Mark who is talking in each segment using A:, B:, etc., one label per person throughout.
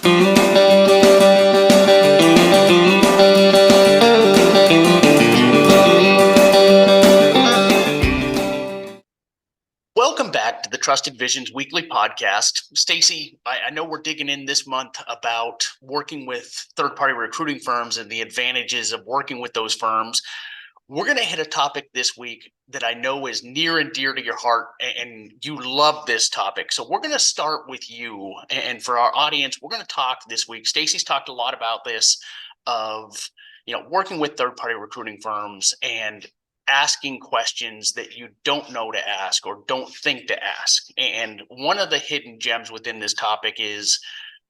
A: Welcome back to the Trusted Visions Weekly Podcast. Stacey, I know we're digging in this month about working with third-party recruiting firms and the advantages of working with those firms. We're going to hit a topic this week that I know is near and dear to your heart, and you love this topic. So we're going to start with you. And for our audience, we're going to talk this week. Stacey's talked a lot about this of, working with third-party recruiting firms and asking questions that you don't know to ask or don't think to ask. And one of the hidden gems within this topic is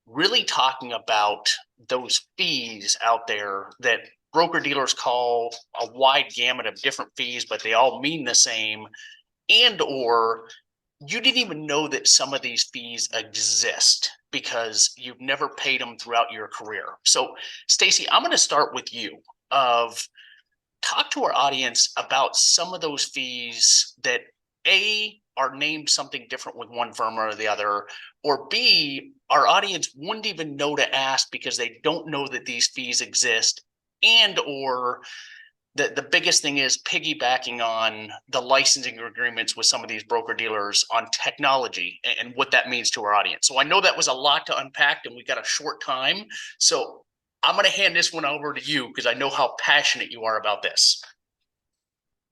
A: really talking about those fees out there that broker dealers call a wide gamut of different fees, but they all mean the same. And or you didn't even know that some of these fees exist because you've never paid them throughout your career. So Stacey, I'm going to start with you of talk to our audience about some of those fees that A, are named something different with one firm or the other, or B, our audience wouldn't even know to ask because they don't know that these fees exist, and or the biggest thing is piggybacking on the licensing agreements with some of these broker dealers on technology and what that means to our audience. So I know that was a lot to unpack and we got a short time. So I'm going to hand this one over to you because I know how passionate you are about this.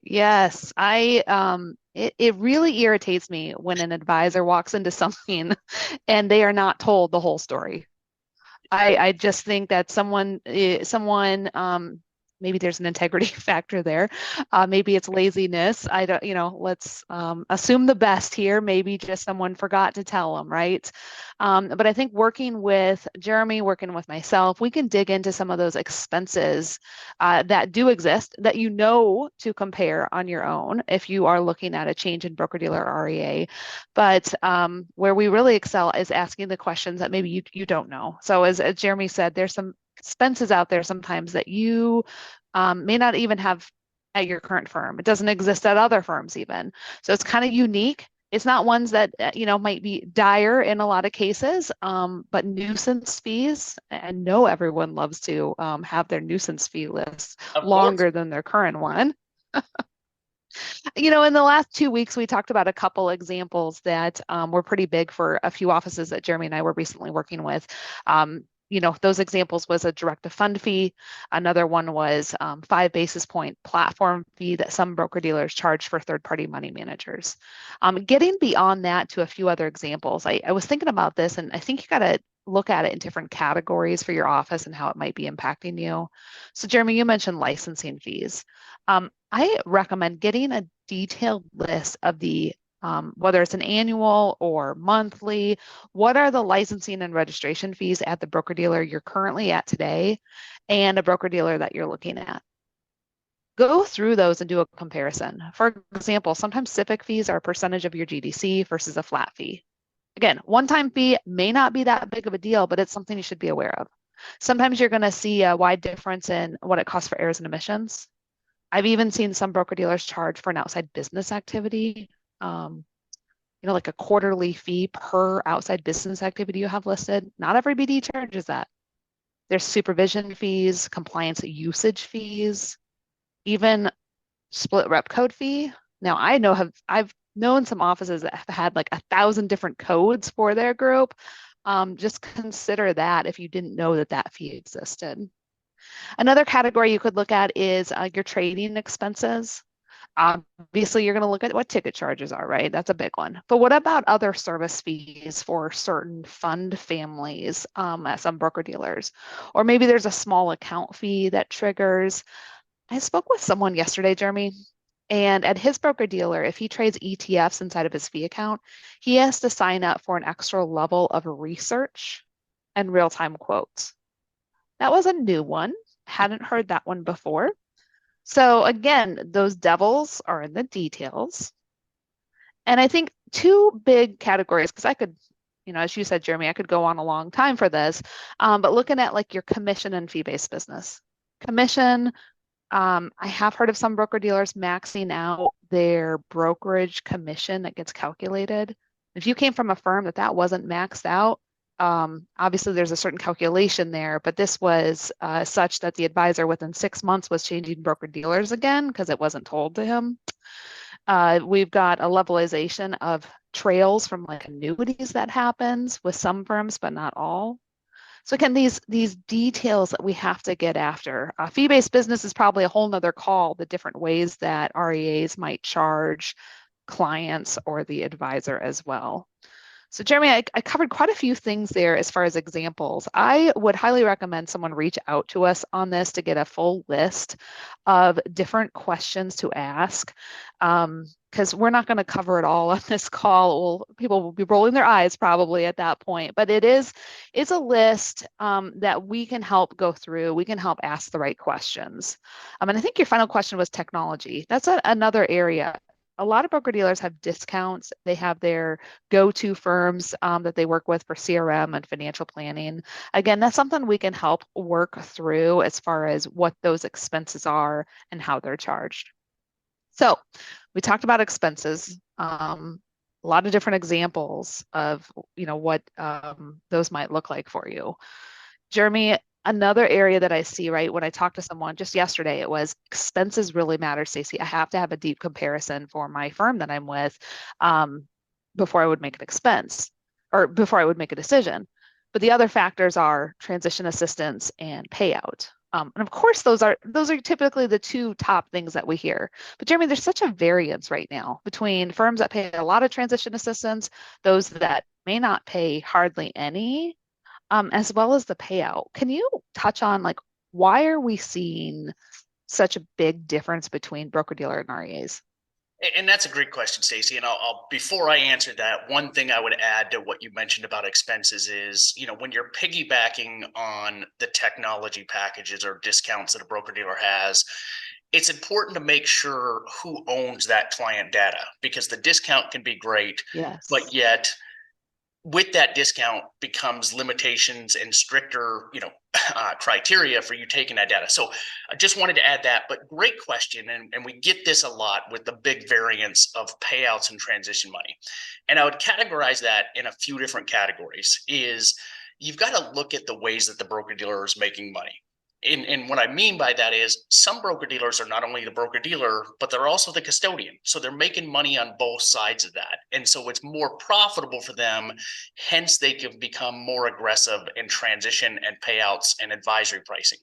B: Yes, it really irritates me when an advisor walks into something and they are not told the whole story. I just think that someone maybe there's an integrity factor there. Maybe it's laziness. I don't, let's assume the best here. Maybe just someone forgot to tell them, right? But I think working with Jeremy, working with myself, we can dig into some of those expenses that do exist that you know to compare on your own if you are looking at a change in broker-dealer REA. But where we really excel is asking the questions that maybe you don't know. So as Jeremy said, there's some expenses out there sometimes that you may not even have at your current firm. It doesn't exist at other firms even. So it's kind of unique. It's not ones that, might be dire in a lot of cases, but nuisance fees, and know everyone loves to have their nuisance fee list
A: Of course.
B: longer than their current one. In the last 2 weeks, we talked about a couple examples that were pretty big for a few offices that Jeremy and I were recently working with. Those examples was a direct to fund fee. Another one was 5 basis point platform fee that some broker dealers charge for third-party money managers. Getting beyond that to a few other examples, I was thinking about this, and I think you got to look at it in different categories for your office and how it might be impacting you. So Jeremy, you mentioned licensing fees. I recommend getting a detailed list of the whether it's an annual or monthly, what are the licensing and registration fees at the broker dealer you're currently at today and a broker dealer that you're looking at. Go through those and do a comparison. For example, sometimes SIPC fees are a percentage of your GDC versus a flat fee. Again, one-time fee may not be that big of a deal, but it's something you should be aware of. Sometimes you're going to see a wide difference in what it costs for errors and omissions. I've even seen some broker dealers charge for an outside business activity, like a quarterly fee per outside business activity you have listed. Not every BD charges that. There's supervision fees, compliance usage fees, even split rep code fee. Now I've known some offices that have had like 1,000 different codes for their group. Just consider that if you didn't know that fee existed. Another category you could look at is your trading expenses. Obviously, you're going to look at what ticket charges are, right? That's a big one. But what about other service fees for certain fund families at some broker dealers? Or maybe there's a small account fee that triggers. I spoke with someone yesterday, Jeremy, and at his broker dealer, if he trades ETFs inside of his fee account, he has to sign up for an extra level of research and real-time quotes. That was a new one. Hadn't heard that one before. So again, those devils are in the details. And I think two big categories, because I could, as you said, Jeremy, I could go on a long time for this, but looking at like your commission and fee-based business. Commission, I have heard of some broker dealers maxing out their brokerage commission that gets calculated. If you came from a firm that wasn't maxed out, Obviously, there's a certain calculation there, but this was such that the advisor within 6 months was changing broker dealers again because it wasn't told to him. We've got a levelization of trails from like annuities that happens with some firms, but not all. So again, these details that we have to get after. Fee-based business is probably a whole nother call, the different ways that REAs might charge clients or the advisor as well. So Jeremy, I covered quite a few things there as far as examples. I would highly recommend someone reach out to us on this to get a full list of different questions to ask. Because we're not going to cover it all on this call. People will be rolling their eyes probably at that point. But it's a list that we can help go through. We can help ask the right questions. And I think your final question was technology. That's another area. A lot of broker dealers have discounts. They have their go-to firms that they work with for CRM and financial planning. Again, that's something we can help work through as far as what those expenses are and how they're charged. So we talked about expenses, a lot of different examples of what those might look like for you. Jeremy, another area that I see, right, when I talked to someone just yesterday, it was expenses really matter, Stacey. I have to have a deep comparison for my firm that I'm with before I would make an expense or before I would make a decision. But the other factors are transition assistance and payout. And of course, those are typically the two top things that we hear. But Jeremy, there's such a variance right now between firms that pay a lot of transition assistance, those that may not pay hardly any, as well as the payout. Can you touch on like why are we seeing such a big difference between broker dealer and REAs?
A: And that's a great question, Stacey. And I'll before I answer that, one thing I would add to what you mentioned about expenses is, when you're piggybacking on the technology packages or discounts that a broker dealer has, it's important to make sure who owns that client data because the discount can be great, but
B: Yes.
A: yet with that discount becomes limitations and stricter, criteria for you taking that data. So I just wanted to add that, but great question. And we get this a lot with the big variance of payouts and transition money. And I would categorize that in a few different categories is you've got to look at the ways that the broker dealer is making money. And what I mean by that is some broker dealers are not only the broker dealer, but they're also the custodian. So they're making money on both sides of that. And so it's more profitable for them. Hence, they can become more aggressive in transition and payouts and advisory pricing.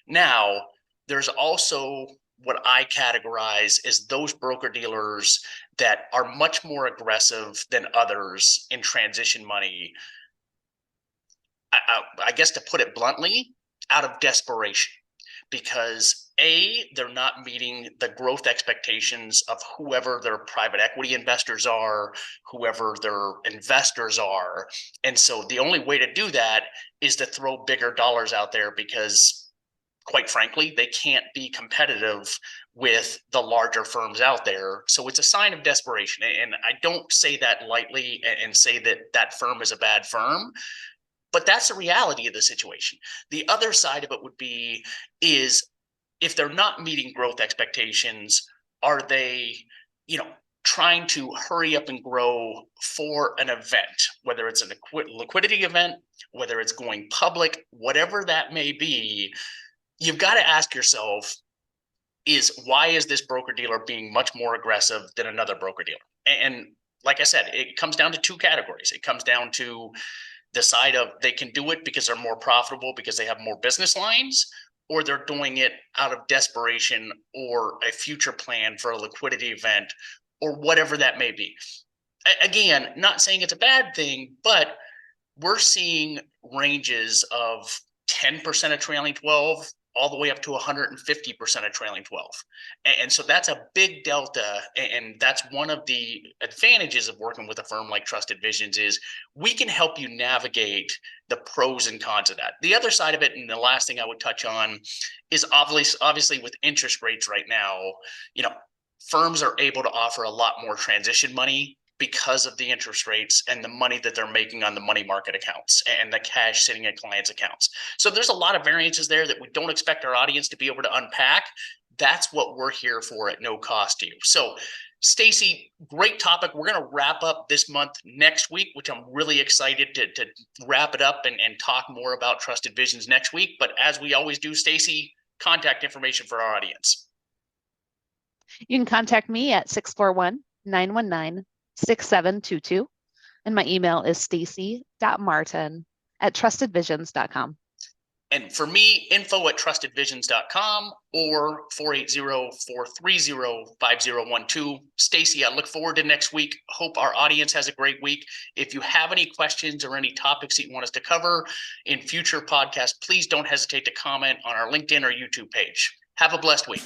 A: Now, there's also what I categorize as those broker dealers that are much more aggressive than others in transition money. I guess to put it bluntly, out of desperation because they're not meeting the growth expectations of whoever their private equity investors are, whoever their investors are. And so the only way to do that is to throw bigger dollars out there because quite frankly, they can't be competitive with the larger firms out there. So it's a sign of desperation. And I don't say that lightly and say that that firm is a bad firm, but that's the reality of the situation. The other side of it would be is if they're not meeting growth expectations, are they, trying to hurry up and grow for an event, whether it's a liquidity event, whether it's going public, whatever that may be, you've got to ask yourself, why is this broker dealer being much more aggressive than another broker dealer? And like I said, it comes down to two categories. It comes down to the side of they can do it because they're more profitable because they have more business lines, or they're doing it out of desperation or a future plan for a liquidity event or whatever that may be. Again, not saying it's a bad thing, but we're seeing ranges of 10% of trailing 12 all the way up to 150% of trailing 12. And so that's a big delta. And that's one of the advantages of working with a firm like Trusted Visions is we can help you navigate the pros and cons of that. The other side of it, and the last thing I would touch on is obviously with interest rates right now, firms are able to offer a lot more transition money because of the interest rates and the money that they're making on the money market accounts and the cash sitting in clients' accounts. So there's a lot of variances there that we don't expect our audience to be able to unpack. That's what we're here for at no cost to you. So Stacey, great topic. We're going to wrap up this month next week, which I'm really excited to wrap it up and talk more about Trusted Visions next week. But as we always do, Stacey, contact information for our audience.
B: You can contact me at 641-919-6722. And my email is stacy.martin@trustedvisions.com.
A: And for me, info@trustedvisions.com or 480-430-5012. Stacey, I look forward to next week. Hope our audience has a great week. If you have any questions or any topics that you want us to cover in future podcasts, please don't hesitate to comment on our LinkedIn or YouTube page. Have a blessed week.